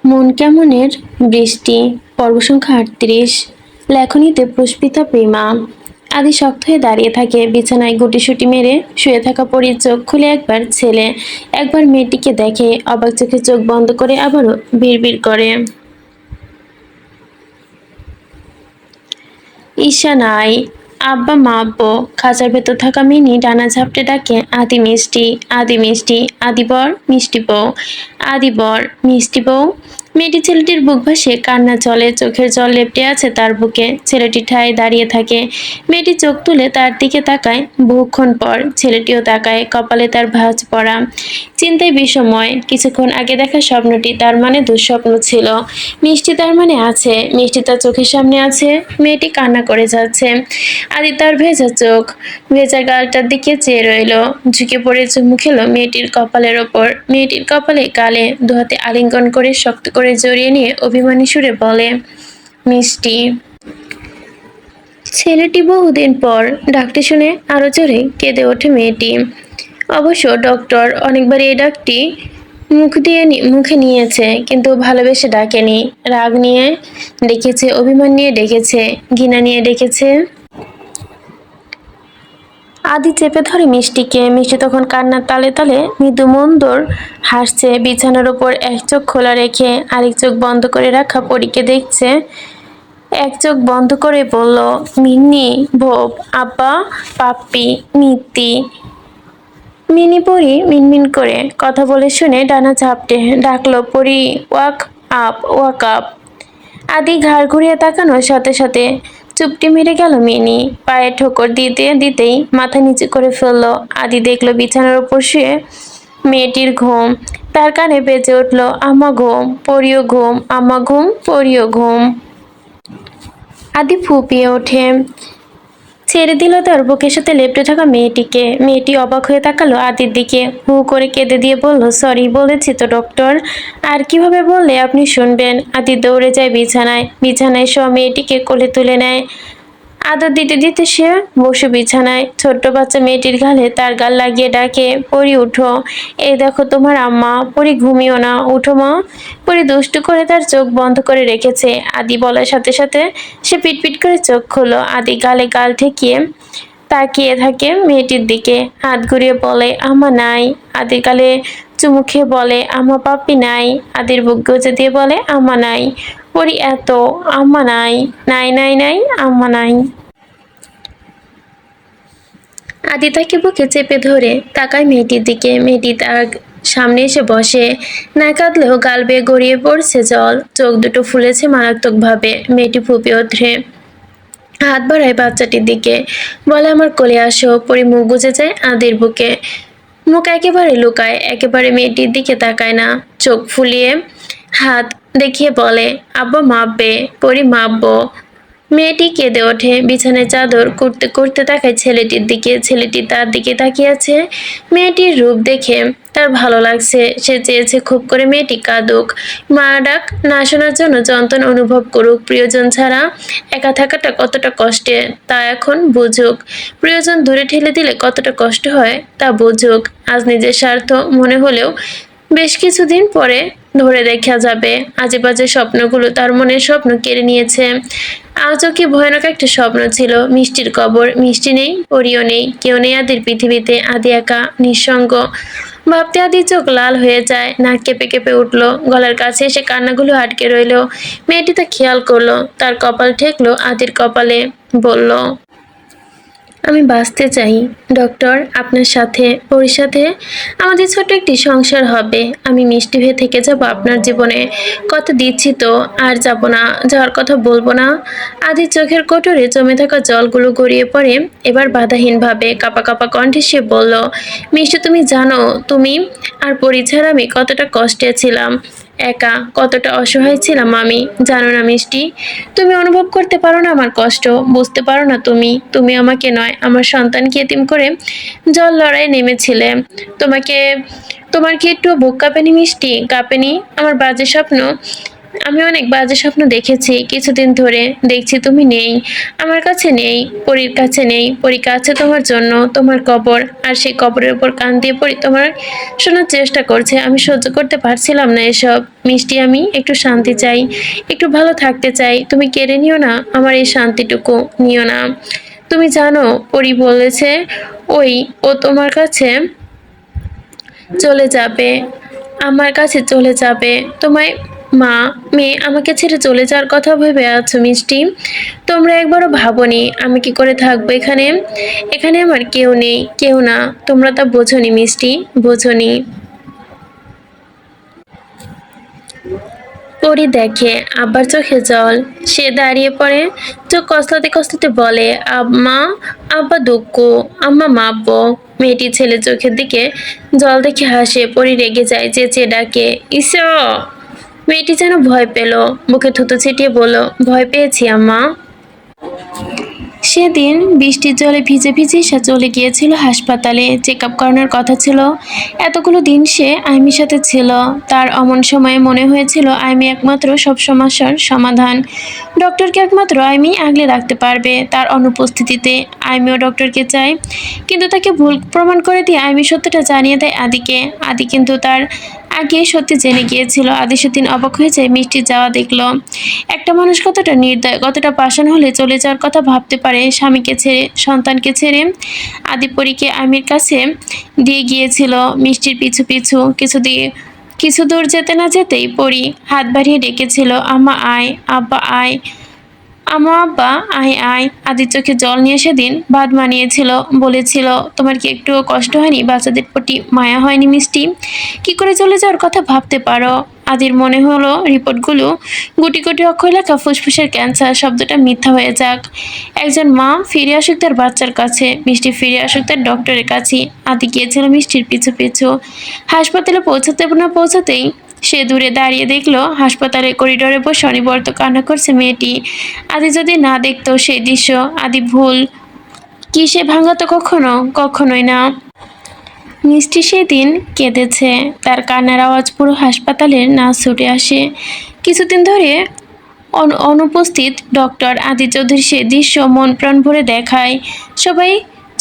মন কেমনের বৃষ্টি পর্ব সংখ্যা ৩৮। লেখনীতে পুষ্পিতা প্রেমা। আদি শক্ত হয়ে দাঁড়িয়ে থাকে বিছানায় গুটিসুটি মেরে শুয়ে থাকা পরীর চোখ খুলে একবার ছেলে একবার মেয়েটিকে দেখে, অবাক চোখে চোখ বন্ধ করে আবারও বিড়বিড় করে, ঈশা নাই। আব্বা মা আব্বু। খাঁচার ভেতর থাকা মিনি ডানা ঝাপটে ডাকে, আদি মিষ্টি, আদি মিষ্টি, আদি বর মিষ্টি বউ, আদি বর মিষ্টি বউ। মেয়েটি ছেলেটির বুক ভাসে কান্না চলে, চোখের জল লেপটে আছে তার বুকে। ছেলেটি ঠায় দাঁড়িয়ে থাকে, মেয়েটি চোখ তুলে তার দিকে তাকায়। বহুক্ষণ পর ছেলেটিও তাকায়, কপালে তার ভাঁজ পড়া। চিন্তায় বিষময়, কিছুক্ষণ আগে দেখা স্বপ্নটি তার মানে দুঃস্বপ্ন ছিল। মিষ্টি তার মানে আছে, মিষ্টি তার চোখের সামনে আছে। মেয়েটি কান্না করে যাচ্ছে। আদি তার ভেজা চোখ, ভেজা গালটার দিকে চেয়ে রইল, ঝুঁকে পড়ে চুমু খেলো মেয়েটির কপালের ওপর। মেয়েটির কপালে গালে দুহাতে আলিঙ্গন করে শক্ত করে জড়িয়ে নিয়ে অভিমানী সুরে বলে, মিষ্টি। ছেলেটি বহুদিন পর ডাকটি শুনে আরো জোরে কেঁদে ওঠে মেয়েটি। অবশ্য ডক্টর অনেকবার এই ডাকটি মুখে নিয়েছে, কিন্তু ভালোবেসে ডাকেনি। রাগ নিয়ে ডেকেছে, অভিমান নিয়ে ডেকেছে, ঘৃণা নিয়ে ডেকেছে। আদি চেপে ধরে মিষ্টিকে। মিষ্টি তখন কান্নার তালে তালে মৃদু মন্দর হাসছে। বিছানার ওপর এক চোখ খোলা রেখে আরেক চোখ বন্ধ করে রাখা পরীকে দেখছে। এক চোখ বন্ধ করে বলল, মিন্নি, ভোপ, আব্বা, পাপ্পি, মিত্তি। মিনি পরি মিনমিন করে কথা বলে শুনে ডানা ঝাপটে ডাকলো, পরি ওয়াক আপ, ওয়াক আপ। আদি ঘাড় ঘুরিয়ে তাকানোর সাথে সাথে চুপটি মেরে গেল মিনি। পায়ে ঠোকর দিতে দিতেই মাথা নিচু করে ফেললো। আদি দেখলো বিছানার উপর শুয়ে মেয়েটির ঘুম। তার কানে বেজে উঠলো, আম্মা ঘুম, পরিও ঘুম, আম্মা ঘুম, পরিও ঘুম। আদি ফুপিয়ে ওঠে, ছেড়ে দিল তার বুকের সাথে লেপ্টে থাকা মেয়েটিকে। মেয়েটি অবাক হয়ে তাকালো আদির দিকে, হু করে কেঁদে দিয়ে বলল, সরি বলেছি তো ডক্টর। আর কিভাবে বললে আপনি শুনবেন? আদি দৌড়ে যায় বিছানায়, বিছানায় সব মেয়েটিকে কোলে তুলে নেয়। আদর দিতে দিতে সে বসে বিছানায়। ছোট্ট বাচ্চা মেয়েটির গালে তার গাল লাগিয়ে ডাকে, পরি উঠো, এই দেখো তোমার আম্মা। পরি ঘুমিও না, উঠো মা। পরি দুষ্টু করে তার চোখ বন্ধ করে রেখেছে। আদি বলার সাথে সাথে সে পিটপিট করে চোখ খুললো। আদি গালে গাল ঠেকিয়ে তাকিয়ে থাকে মেয়েটির দিকে, হাত ঘুরিয়ে বলে, আম্মা নাই। আদির গালে চুমু খেয়ে বলে, আম্মা পাপ্পি নাই। আদির বুক গজে দিয়ে বলে, আম্মা নাই। পরি এত, আম্মা নাই, নাই নাই নাই, আম্মা নাই। আদি তাকে বুকে চেপে ধরে তাকায় মেয়েটির দিকে। মেয়েটি তার সামনে এসে বসে, না কাঁদলেও গাল বেয়ে গড়িয়ে পড়ছে জল, চোখ দুটো ফুলেছে মারাত্মকভাবে। মেয়েটি ফুপিয়ে ওঠে, হাত বাড়ায় বাচ্চাটির দিকে, বলে, আমার কোলে আসো। পরি মুখ গুজে যায় আদির বুকে, মুখ একেবারে লুকায়, একেবারে মেয়েটির দিকে তাকায় না। চোখ ফুলিয়ে হাত দেখিয়ে বলে, আব্বা মাপবে। পরি মাপবো। মেয়েটি কেঁদে ওঠে, বিছানায় চাদর কুড়তে কুড়তে তাকায় ছেলেটির দিকে। ছেলেটি তার দিকে তাকিয়ে আছে। মেয়েটির রূপ দেখে তার ভালো লাগছে। সে চেয়েছে খুব করে মেয়েটি কাঁদুক, মা ডাক না শোনার জন্য যন্ত্রণা অনুভব করুক। প্রিয়জন ছাড়া একা থাকাটা কতটা কষ্টের তা এখন বুঝুক। প্রিয়জন দূরে ঠেলে দিলে কতটা কষ্ট হয় তা বুঝুক। আজ নিজের স্বার্থ মনে হলেও বেশ কিছুদিন পরে ধরে দেখা যাবে। আজে বাজে স্বপ্নগুলো তার মনের স্বপ্ন কেড়ে নিয়েছে। আজও কি ভয়ানক একটা স্বপ্ন ছিল। মিষ্টির কবর, মিষ্টি নেই, পরিও নেই, কেউ নেই আদির পৃথিবীতে। আদি একা, নিঃসঙ্গ। ভাবতে আদি চোখ লাল হয়ে যায়, নাক কেঁপে কেঁপে উঠলো, গলার কাছে এসে কান্নাগুলো আটকে রইলো। মেয়েটি তা খেয়াল করলো, তার কপাল ঠেকলো আদির কপালে, বলল, আমি বাঁচতে চাই ডক্টর, আপনার সাথে, পরির সাথে আমাদের ছোট একটি সংসার হবে। আমি মিষ্টি হয়ে থেকে যাব আপনার জীবনে, কথা দিচ্ছি তো। আর যাব না, যাওয়ার কথা বলবো না। আদির চোখের কোটরে জমে থাকা জলগুলো গড়িয়ে পড়ে এবার বাধাহীনভাবে। কাঁপা কাঁপা কণ্ঠে সে বলল, মিষ্টি তুমি জানো তুমি আর পরি ছাড়া আমি কতটা কষ্টে ছিলাম, একা, কতটা অসহায় ছিলাম আমি, জানো না মিষ্টি? তুমি অনুভব করতে পারো না আমার কষ্ট, বুঝতে পারো না তুমি। তুমি আমাকে নয়, আমার সন্তানকে এতিম করে জল লড়াই নেমেছিলে। তোমাকে, তোমার কি একটু বুক কাঁপেনি মিষ্টি? কাঁপেনি? আমার বাজে স্বপ্ন আমি অনেক বাজে স্বপ্ন দেখেছি কিছুদিন ধরে। দেখছি তুমি নেই, আমার কাছে নেই, পরীর কাছে নেই। পরী কাছে তোমার জন্য, তোমার কবর, আর সেই কবরের উপর কান দিয়ে পড়ি তোমার শোনার চেষ্টা করছে। আমি সহ্য করতে পারছিলাম না এসব। মিষ্টি, আমি একটু শান্তি চাই, একটু ভালো থাকতে চাই। তুমি কেড়ে নিও না আমার এই শান্তিটুকু, নিও না। তুমি জানো পরী বলেছে ওই ও তোমার কাছে চলে যাবে, আমার কাছে চলে যাবে। তোমায় মা, মেয়ে আমাকে ছেড়ে চলে যাওয়ার কথা ভেবে আছো মিষ্টি? তোমরা একবারও ভাবোনি আমি কি করে থাকবো এখানে? এখানে আমার কেউ নেই, কেউ না। তোমরা তা বোঝোনি মিষ্টি, বোঝোনি। পরি দেখে আব্বার চোখে জল। সে দাঁড়িয়ে পড়ে, চোখ কসলাতে কসলাতে বলে, আম্মা। আব্বা দুঃখ, আম্মা মাপবো। মেয়েটি ছেলে চোখের দিকে জল দেখে হাসে। পরি রেগে যায়, চেঁচিয়ে ডাকে, ইসো। মেয়েটি যেন ভয় পেল, বুকে থুতু ছিটিয়ে বলল, ভয় পেয়েছি আম্মা। সেদিন বৃষ্টির জলে ভিজে ভিজে সে চলে গিয়েছিল হাসপাতালে, চেক আপ করানোর কথা ছিল। এতগুলো দিন সে আইমির সাথে ছিল। তার অমন সময়ে মনে হয়েছিল আইমি একমাত্র সব সমস্যার সমাধান। ডক্টরকে একমাত্র আইমি আগলে রাখতে পারবে। তার অনুপস্থিতিতে আইমিও ডক্টরকে চায়, কিন্তু তাকে ভুল প্রমাণ করে দিয়ে আইমি সত্যটা জানিয়ে দেয় আদিকে। আদি কিন্তু তার আগে সত্যি জেনে গিয়েছিল। আদি সেদিন অবাক হয়ে যায় মিষ্টি যাওয়া দেখলো। একটা মানুষ কতটা নির্দয়, কতটা পাষাণ হলে চলে যাওয়ার কথা ভাবতে পারে। স্বামীকে ছেড়ে, সন্তানকে ছেড়ে আদিপরীকে আমির কাছে দিয়ে গিয়েছিল মিষ্টির পিছু পিছু। কিছু দূর যেতে না যেতেই পরি হাত বাড়িয়ে ডেকেছিল, আম্মা আয়, আব্বা আয়, আমা আব্বা আয় আয়। আদির চোখে জল নিয়ে সেদিন বাদ মানিয়েছিল, বলেছিল, তোমার কি একটুও কষ্ট হয়নি? বাচ্চাদের প্রতি মায়া হয়নি মিষ্টি? কি করে চলে যাওয়ার কথা ভাবতে পারো? আদির মনে হলো রিপোর্টগুলো গুটি গুটি অক্ষর লেখা ফুসফুসের ক্যান্সার শব্দটা মিথ্যা হয়ে যাক। একজন মা ফিরে আসুক তার বাচ্চার কাছে, মিষ্টি ফিরে আসুক তার ডক্টরের কাছে। আদি গিয়েছিল মিষ্টির পিছু পিছু। হাসপাতালে পৌঁছাতে না পৌঁছাতেই সে দূরে দাঁড়িয়ে দেখলো হাসপাতালের করিডোরে বসে অনিবর্ত কান্না করছে মেয়েটি। আদি যদি না দেখতো সেই দৃশ্য, আদি ভুল কি সে ভাঙাতো কখনো? কখনোই না। মিষ্টি সেদিন কেঁদেছে, তার কান্নার আওয়াজ পুরো হাসপাতালের নাচ ছুটে আসে। কিছুদিন ধরে অনুপস্থিত ডক্টর আদি চৌধুরী সে দৃশ্য মন প্রাণ ভরে দেখায়। সবাই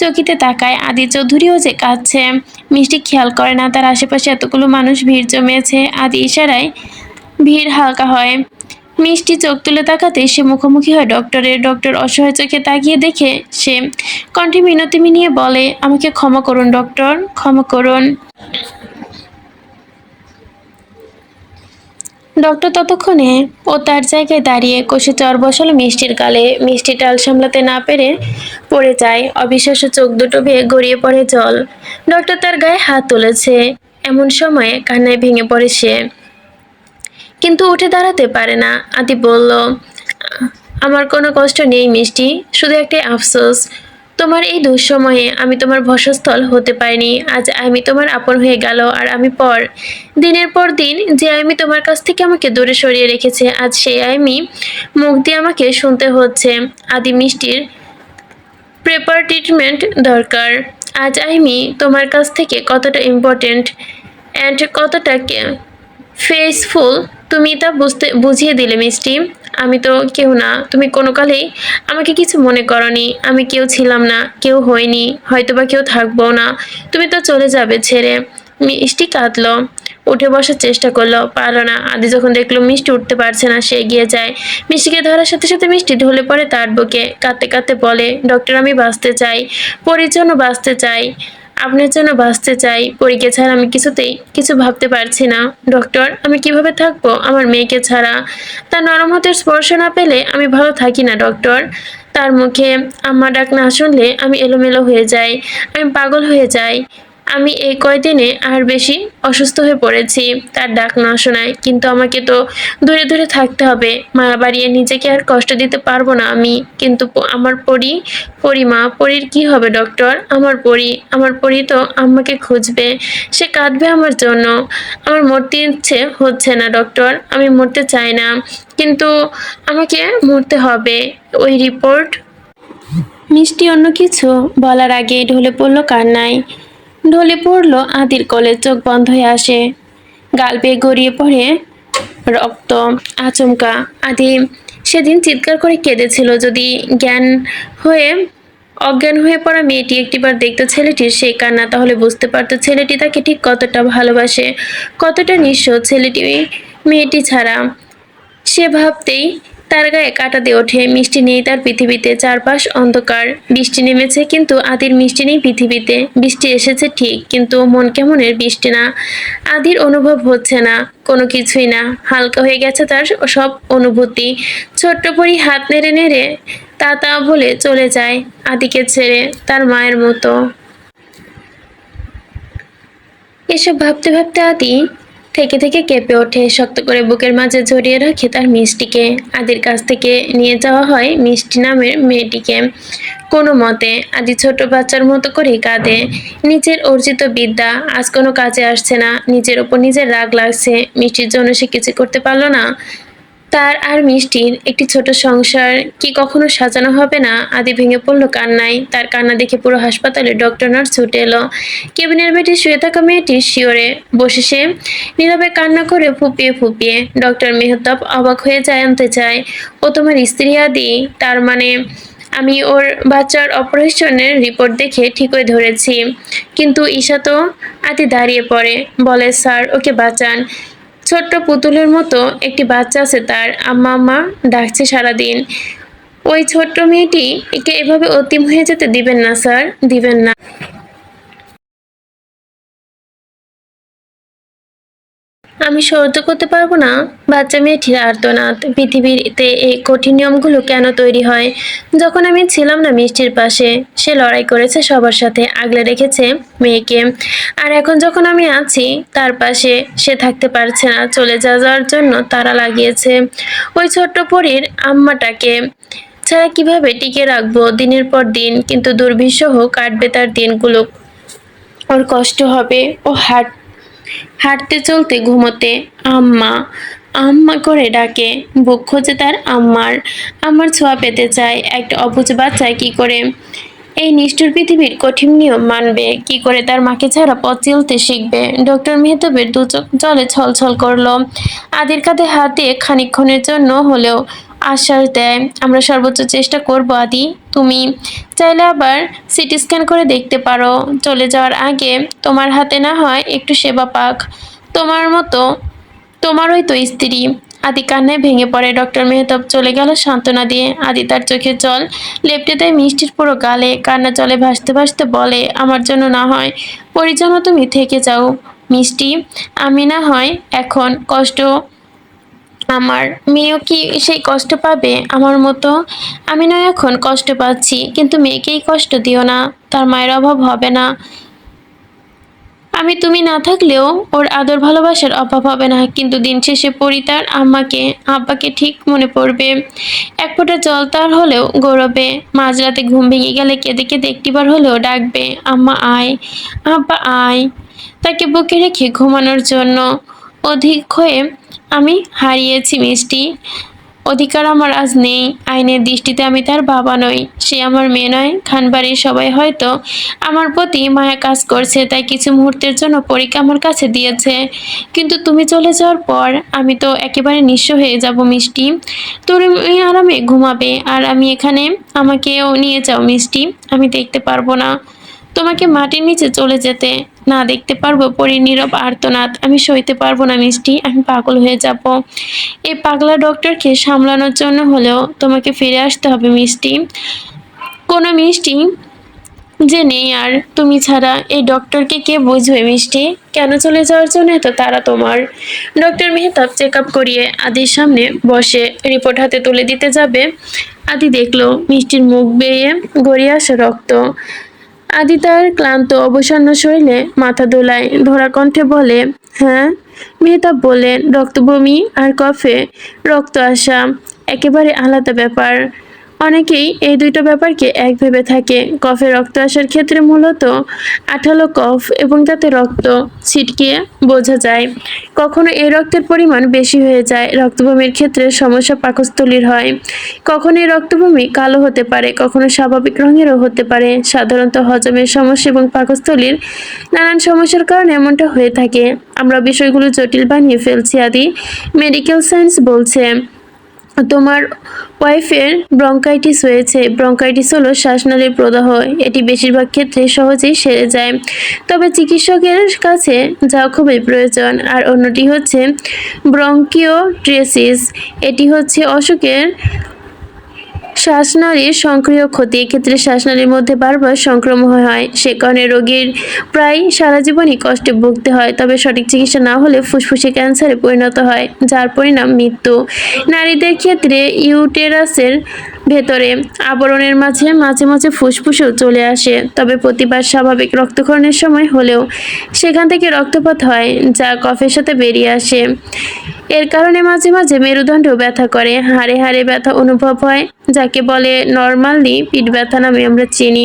চকিতে তাকায়, আদি চৌধুরীও যে কাঁদছে। মিষ্টি খেয়াল করে না তার আশেপাশে এতগুলো মানুষ ভিড় জমেছে। আদি ইশারায় ভিড় হালকা হয়। মিষ্টি চোখ তুলে তাকাতেই সে মুখোমুখি হয় ডক্টরের। ডক্টর অসহায় চোখে তাকিয়ে দেখে সে কণ্ঠে মিনতি মিনিয়ে বলে, আমাকে ক্ষমা করুন ডক্টর, ক্ষমা করুন। ডক্টর ততক্ষণে ও তার জায়গায় দাঁড়িয়ে কষে চর বসালো মিষ্টির গালে। মিষ্টি টাল সামলাতে না পেরে পড়ে যায়। অবিশ্বাস্য চোখ দুটো বেয়ে গড়িয়ে পড়ে জল। ডক্টর তার গায়ে হাত তুলেছে। এমন সময়ে কান্নায় ভেঙে পড়ে সে, কিন্তু উঠে দাঁড়াতে পারে না। আদি বলল, আমার কোনো কষ্ট নেই মিষ্টি, শুধু একটাই আফসোস, তোমার এই দুঃসময়ে আমি তোমার ভরসাস্থল হতে পারিনি। আজ আমি তোমার আপন হয়ে গেল, আর আমি দিনের পর দিন যে আমি তোমার কাছ থেকে আমাকে দূরে সরিয়ে রেখেছে, আজ সেই আমি মুখ দিয়ে আমাকে শুনতে হচ্ছে। আদি, মিষ্টির প্রেপার ট্রিটমেন্ট দরকার। আজ আমি তোমার কাছ থেকে কতটা ইম্পর্টেন্ট অ্যান্ড কতটা ফেসফুল তুমি তা বুঝিয়ে দিলে মিষ্টি। আমি তো কেউ না, তুমি কোনো কালেই আমাকে কিছু মনে করনি। আমি কেউ ছিলাম না, কেউ হইনি, হয়তোবা কেউ থাকবো না। তুমি তো চলে যাবে ছেড়ে। মিষ্টি কাঁদলো, উঠে বসার চেষ্টা করলো, পারলো না। আদি যখন দেখলো মিষ্টি উঠতে পারছে না, সে এগিয়ে যায়। মিষ্টিকে ধরার সাথে সাথে মিষ্টি ঢলে পড়ে তার বুকে, কাঁদতে কাঁদতে বলে, ডক্টর আমি বাঁচতে চাই, পরীর জন্য বাঁচতে চাই, আপনার জন্য বাঁচতে চাই। পরীকে ছাড়া আমি কিছুতেই কিছু ভাবতে পারছি না। ডক্টর, আমি কিভাবে থাকবো আমার মেয়েকে ছাড়া? তার নরম হাতের স্পর্শ না পেলে আমি ভালো থাকি না ডক্টর। তার মুখে আম্মা ডাক না শুনলে আমি এলোমেলো হয়ে যাই, আমি পাগল হয়ে যাই। আমি এই কয়দিনে আর বেশি অসুস্থ হয়ে পড়েছি তার ডাক না শোনায়। কিন্তু আমাকে তো দূরে দূরে থাকতে হবে, মায়া বাড়িয়ে নিজেকে আর কষ্ট দিতে পারবো না আমি। কিন্তু আমার পরিমা, পরীর কি হবে ডক্টর? আমার পরী তো আম্মাকে খুঁজবে, সে কাঁদবে আমার জন্য। আমার মরতে ইচ্ছে হচ্ছে না ডক্টর, আমি মরতে চাই না, কিন্তু আমাকে মরতে হবে। ওই রিপোর্ট। মিষ্টি অন্য কিছু বলার আগে ঢলে পড়ল কান্নায়। ঢলে পড়ল আদির কোলে, চোখ বন্ধ হয়ে আসে, গাল বেয়ে গড়িয়ে পড়ে রক্ত। আচমকা আদি সেদিন চিৎকার করে কেঁদেছিল। যদি জ্ঞান হয়ে অজ্ঞান হয়ে পড়া মেয়েটি একটিবার দেখতো ছেলেটির সেই কান্না, তাহলে বুঝতে পারতো ছেলেটি তাকে ঠিক কতটা ভালোবাসে, কতটা নিঃস্ব ছেলেটি মেয়েটি ছাড়া। সে ভাবতেই তার গায়ে কাঁটা দিয়ে ওঠে। মিষ্টি নেই তার পৃথিবীতে, চারপাশ অন্ধকার। বৃষ্টি নেমেছে কিন্তু আদির মিষ্টি নেই পৃথিবীতে। বৃষ্টি এসেছে ঠিক, কিন্তু মন কেমনের বৃষ্টি না। আদির অনুভব হচ্ছে না, কোনো কিছুই না। হালকা হয়ে গেছে তার সব অনুভূতি। ছোট্ট পরি হাত নেড়ে নেড়ে তা তা বলে চলে যায় আদিকে ছেড়ে, তার মায়ের মতো। এসব ভাবতে ভাবতে আদি থেকে থেকে কেঁপে ওঠে, শক্ত করে বুকের মাঝে জড়িয়ে রাখে তার মিষ্টিকে। আদির কাছ থেকে নিয়ে যাওয়া হয় মিষ্টি নামের মেয়েটিকে কোনো মতে। আদি ছোট বাচ্চার মতো করে কাঁদে। নিজের অর্জিত বিদ্যা আজ কোনো কাজে আসছে না। নিজের ওপর নিজের রাগ লাগছে। মিষ্টির জন্য সে কিছু করতে পারলো না। তার আর মিষ্টির একটি ছোট সংসার কি কখনো সাজানো হবে না? আদি ভেঙে পড়লো কান্নায়। তার কান্না দেখে পুরো হাসপাতালে ডক্টর নার্স ছুটে এলো। কেবিনের বেডে শুয়ে থাকা মেয়েটি শিওরে বসে সে নীরবে কান্না করে ফুপিয়ে ফুপিয়ে। ডক্টর মেহতাব অবাক হয়ে জানতে চায়, ও তোমার স্ত্রী আদি? তার মানে আমি ওর বাচ্চার অপারেশনের রিপোর্ট দেখে ঠিকই ধরেছি। কিন্তু ঈশা তো। আদি দাঁড়িয়ে পড়ে, বলে স্যার ওকে বাঁচান। ছোট্ট পুতুলের মতো একটি বাচ্চা আছে তার, আম্মা আম্মা ডাকছে সারাদিন। ওই ছোট্ট মেয়েটি একে এভাবে অতিম হয়ে যেতে দিবেন না স্যার, দিবেন না। আমি সহ্য করতে পারবো না বাচ্চা মেয়েটির আর্তনাদ। পৃথিবীতে এই কঠিন নিয়মগুলো কেন তৈরি হয়? যখন আমি ছিলাম না মিষ্টির পাশে, সে লড়াই করেছে সবার সাথে, আগলে রেখেছে মেয়েকে। আর এখন যখন আমি আছি তার পাশে, সে থাকতে পারছে না, চলে যাওয়ার জন্য তারা লাগিয়েছে। ওই ছোট্ট পরীর আম্মাটাকে ছাড়া কিভাবে টিকে রাখবো দিনের পর দিন? কিন্তু দুর্বিষহ কাটবে তার দিনগুলো। ওর কষ্ট হবে, ও হাঁটতে চলতে ঘুমোতে আম্মা আম্মা করে ডাকে। বুক খোঁজে তার আম্মার। আমার ছোঁয়া পেতে চায়। একটা অবুঝ বাচ্চা কি করে এই নিষ্ঠুর পৃথিবীর কঠিন নিয়ম মানবে? কি করে তার মাকে ছাড়া পথ চলতে শিখবে? ডক্টর মেহতাবের দু চোখ জলে ছলছল করলো। আদির কাঁধে হাত দিয়ে খানিকক্ষণের জন্য হলেও আশ্বাস দেয়, আমরা সর্বোচ্চ চেষ্টা করব আদি। তুমি চাইলে আবার সিটি স্ক্যান করে দেখতে পারো। চলে যাওয়ার আগে তোমার হাতে না হয় একটু সেবা পাক। তোমার মতো তোমারই তো স্ত্রী। আদি কান্নায় ভেঙে পড়ে। ডক্টর মেহতাব চলে গেল সান্ত্বনা দিয়ে। আদি তার চোখের জল লেপটে দেয় মিষ্টির পুরো গালে। কান্না জলে ভাসতে ভাসতে বলে, আমার জন্য না হয় পরির জন্য তুমি থেকে যাও মিষ্টি। আমি না হয় এখন কষ্ট, আমার মেয়েও কি সেই কষ্ট পাবে আমার মতো? আমি নয় এখন কষ্ট পাচ্ছি, কিন্তু মেয়েকেই কষ্ট দিও না। তার মায়ের অভাব হবে না। আমি তুমি না থাকলেও ওর আদর ভালোবাসার অভাব হবে না। কিন্তু দিন শেষে পরি তার আম্মাকে আব্বাকে ঠিক মনে পড়বে। এক ফোঁটা জল তার হলেও গৌরবে। মাঝরাতে ঘুম ভেঙে গেলে কেঁদে কেঁদে একটিবার হলেও ডাকবে, আম্মা আয়, আব্বা আয়। তাকে বুকে রেখে ঘুমানোর জন্য অধিক হয়ে আমি হারিয়েছি মিষ্টি। অধিকার আমার আজ নেই। আইনের দৃষ্টিতে আমি তার বাবা নই, সে আমার মেয়ে নয়। খানবাড়ির সবাই হয়তো আমার প্রতি মায়া কাজ করছে, তাই কিছু মুহূর্তের জন্য পরীকে আমার কাছে দিয়েছে। কিন্তু তুমি চলে যাওয়ার পর আমি তো একেবারে নিঃস্ব হয়ে যাব মিষ্টি। তুমি আরামে ঘুমাবে আর আমি এখানে। আমাকেও নিয়ে যাও মিষ্টি, আমি দেখতে পারবো না তোমাকে মাটির নিচে চলে যেতে। না দেখতে পারবো পরীর নীরব আর্তনাদ। আমি সইতে পারবো না মিষ্টি, আমি পাগল হয়ে যাব। এই পাগলা ডক্টরকে সামলানোর জন্য হলেও তোমাকে ফিরে আসতে হবে মিষ্টি। কোনো মিষ্টি যে নেই আর, তুমি ছাড়া এই ডক্টরকে কে বুঝবে মিষ্টি? কেন চলে যাওয়ার জন্য এত তারা তোমার? ডক্টর মেহতাব চেক আপ করিয়ে আদির সামনে বসে রিপোর্ট হাতে তুলে দিতে যাবে। আদি দেখলো মিষ্টির মুখ বেয়ে গড়িয়ে আসে রক্ত। আদি তার ক্লান্ত অবসন্ন শরীরে মাথা দোলায়, ধরা কণ্ঠে বলে, হ্যাঁ। মেহতাব বললেন, রক্ত বমি আর কফে রক্ত আসা একেবারে আলাদা ব্যাপার। অনেকেই এই দুইটা ব্যাপারকে এক ভেবে থাকে। কফে রক্ত আসার ক্ষেত্রে মূলত আঠালো কফ এবং তাতে রক্ত ছিটকে বোঝা যায়। কখনো এই রক্তের পরিমাণ বেশি হয়ে যায়। রক্তবমির ক্ষেত্রে সমস্যা পাকস্থলীর হয়। কখনো এই রক্তবমি কালো হতে পারে, কখনো স্বাভাবিক রঙেরও হতে পারে। সাধারণত হজমের সমস্যা এবং পাকস্থলীর নানান সমস্যার কারণে এমনটা হয়ে থাকে। আমরা বিষয়গুলো জটিল বানিয়ে ফেলছি আদি। মেডিকেল সায়েন্স বলছে তোমার ওয়াইফের ব্রঙ্কাইটিস হয়েছে। ব্রঙ্কাইটিস হলো শ্বাসনালীর প্রদাহ। এটি বেশিরভাগ ক্ষেত্রে সহজেই সেরে যায়, তবে চিকিৎসকের কাছে যাওয়া খুবই প্রয়োজন। আর অন্যটি হচ্ছে ব্রঙ্কিওট্রেসিস। এটি হচ্ছে অসুখের শ্বাসনালীর সক্রিয় ক্ষতি। এক্ষেত্রে শ্বাসনালীর মধ্যে বারবার সংক্রমণ হয়, সে কারণে রোগীর প্রায় সারা জীবনই কষ্টে ভুগতে হয়। তবে সঠিক চিকিৎসা না হলে ফুসফুসে ক্যান্সারে পরিণত হয়, যার পরিণাম মৃত্যু। নারীদের ক্ষেত্রে ইউটেরাসের ভেতরে আবরণের মাঝে মাঝে মাঝে ফুসফুসেও চলে আসে, তবে প্রতিবার স্বাভাবিক রক্তক্ষরণের সময় হলেও সেখান থেকে রক্তপাত হয়, যা কফের সাথে বেরিয়ে আসে। এর কারণে মাঝে মাঝে মেরুদণ্ডেও ব্যথা করে, হাড়ে হাড়ে ব্যথা অনুভব হয়, যাকে বলে নরমালি পিঠ ব্যথা নামে আমরা চিনি।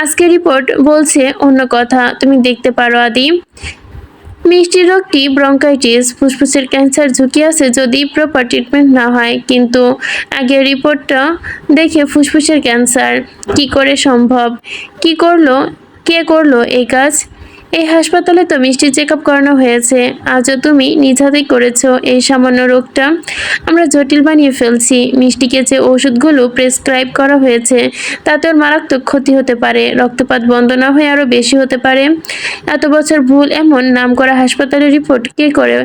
আজকের রিপোর্ট বলছে অন্য কথা। তুমি দেখতে পারো আদি। মিষ্টি রোগটি ব্রঙ্কাইটিস, ফুসফুসের ক্যান্সার ঝুঁকি আছে যদি প্রপার ট্রিটমেন্ট না হয়। কিন্তু আগের রিপোর্টটা দেখে ফুসফুসের ক্যান্সার কি করে সম্ভব? কে করলো এই কাজ? এই হাসপাতালে তো মিষ্টি চেক আপ করানো হয়েছে, আজও তুমি নিজ হাতেই করেছো। এই সামান্য রোগটা আমরা জটিল বানিয়ে ফেলছি। মিষ্টিকে যে ওষুধগুলো প্রেসক্রাইব করা হয়েছে তাতে ওর মারাত্মক ক্ষতি হতে পারে, রক্তপাত বন্ধ না হয়ে আরও বেশি হতে পারে। এত বছর ভুল এমন নামকরা হাসপাতালের রিপোর্ট কে করে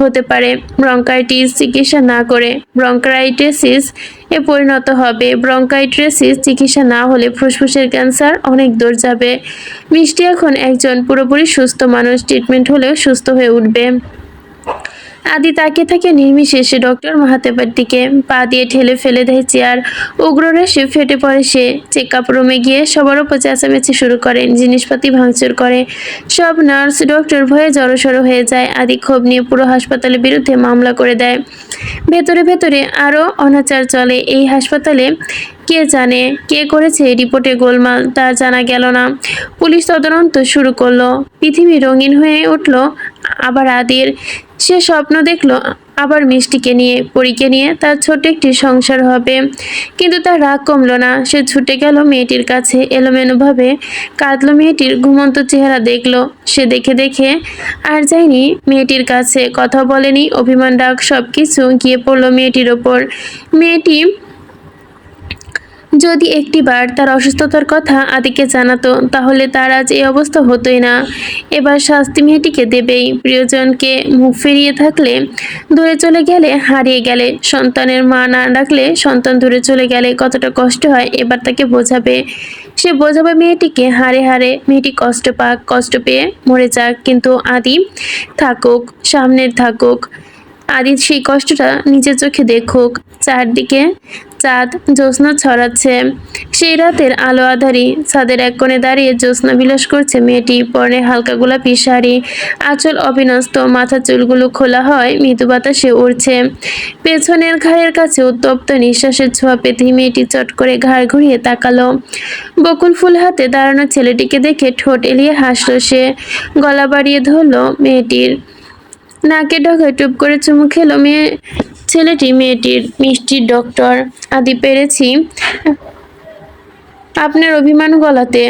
হতে পারে? ব্রঙ্কাইটিস চিকিৎসা না করে ব্রঙ্কাইটিস এ পরিণত হবে। ব্রঙ্কাইটিস চিকিৎসা না হলে ফুসফুসের ক্যান্সার অনেক দূর যাবে। মিষ্টি এখন একজন পুরোপুরি সুস্থ মানুষ, ট্রিটমেন্ট হলেও সুস্থ হয়ে উঠবে। আদি তাকিয়ে থাকে নির্বিশেষে ডক্টর মাহাতেবের দিকে। পা দিয়ে ঠেলে ফেলে দেয় চেয়ার। উগ্র রেশে ফেটে পড়ে সে। চেক আপ রুমে গিয়ে সবার উপর চেঁচামেচি শুরু করেন, জিনিসপাতি ভাঙচুর করে। সব নার্স ডক্টর ভয়ে জড়সড় হয়ে যায়। আদি ক্ষোভ নিয়ে পুরো হাসপাতালের বিরুদ্ধে মামলা করে দেয়। ভেতরে ভেতরে আরও অনাচার চলে এই হাসপাতালে। কে জানে কে করেছে এই রিপোর্টে গোলমাল, তা জানা গেল না। পুলিশ তদন্ত শুরু করলো। পৃথিবী রঙিন হয়ে উঠল আবার আদির। সে স্বপ্ন দেখলো আবার মিষ্টিকে নিয়ে, পরীকে নিয়ে তার ছোট একটি সংসার হবে। কিন্তু তার রাগ কমলো না। সে ছুটে গেল মেয়েটির কাছে, এলোমেলোভাবে কাঁদলো। মেয়েটির ঘুমন্ত চেহারা দেখলো। সে দেখে দেখে আর যায়নি মেয়েটির কাছে, কথা বলেনি, অভিমান ডাক সবকিছু গিয়ে পড়লো মেয়েটির ওপর। মেয়েটি যদি একটিবার তার অসুস্থতার কথা আদিকে জানাতো তাহলে তার আজ এই অবস্থা হতোই না। এবার শাস্তি মেয়েটিকে দেবেই। প্রিয়জনকে মুখ ফিরিয়ে থাকলে, দূরে চলে গেলে, হারিয়ে গেলে, সন্তানের মা না ডাকলে সন্তান দূরে চলে গেলে কতটা কষ্ট হয় এবার তাকে বোঝাবে। সে বোঝাবে মেয়েটিকে হারে হারে। মেয়েটি কষ্ট পাক, কষ্ট পেয়ে মরে যাক, কিন্তু আদি থাকুক, সামনের থাকুক। আদি সেই কষ্টটা নিজের চোখে দেখুক। চারদিকে চাঁদ জ্যোৎস্না ছড়াচ্ছে। সেই রাতের আলো আধারি ছাদের এক কোণে দাঁড়িয়ে জ্যোৎস্না বিলাস করছে মেয়েটি। পরনে হালকা গোলাপি শাড়ি, আঁচল অবিন্যস্ত, মাথার চুলগুলো খোলা হয়, মৃদু বাতাসে উড়ছে। পেছনের ঘাড়ের কাছে উত্তপ্ত নিঃশ্বাসের ছোঁয়া পেতে মেয়েটি চট করে ঘাড় ঘুরিয়ে তাকালো। বকুল ফুল হাতে দাঁড়ানো ছেলেটিকে দেখে ঠোঁট এলিয়ে হাসলো সে। গলা বাড়িয়ে ধরলো মেয়েটির, নাকে ডগায় টুপ করে চুমু খেলো ছেলেটি মেয়েটির। মিষ্টির ডক্টর আদি পেরেছি আপনার অভিমান গলাতে।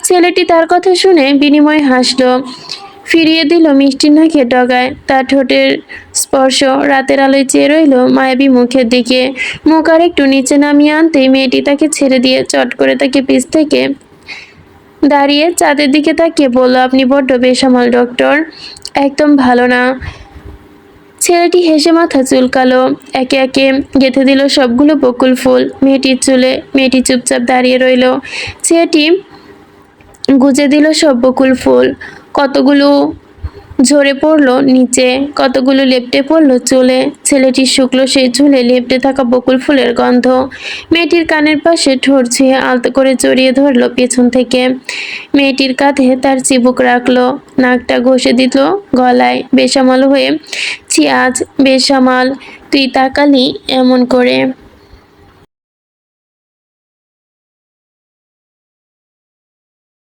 ছেলেটি তার কথা শুনে বিনিময়ে হাসলো, ফিরিয়ে দিল মিষ্টির নাকে ডগায়। তার ঠোঁটের স্পর্শ রাতের আলোয় চেয়ে রইল মায়াবী মুখের দিকে। মুখ আর একটু নিচে নামিয়ে আনতেই মেয়েটি তাকে ছেড়ে দিয়ে চট করে তাকে পিছ থেকে দাঁড়িয়ে চাঁদের দিকে তাকিয়ে বলল, আপনি বড্ড বেসামাল ডক্টর, একদম ভালো না। ছেলেটি হেসে মাথা চুলকালো। একে একে গেঁথে দিল সবগুলো বকুল ফুল মেয়েটির চুলে। মেয়েটি চুপচাপ দাঁড়িয়ে রইল। ছেলেটি গুজে দিল সব বকুল ফুল। কতগুলো ঝরে পড়লো নিচে, কতগুলো লেপ্টে পড়লো চুলে। ছেলেটি শুকলো সেই চুলে লেপ্টে থাকা বকুল ফুলের গন্ধ। মেয়েটির কানের পাশে ঠোঁট ছুঁয়ে আলতো করে জড়িয়ে ধরলো পেছন থেকে। মেয়েটির কাঁধে তার চিবুক রাখলো, নাকটা ঘষে দিল গলায়। বেসামাল হয়ে ছি আজ, বেসামাল তুই তাকালি এমন করে।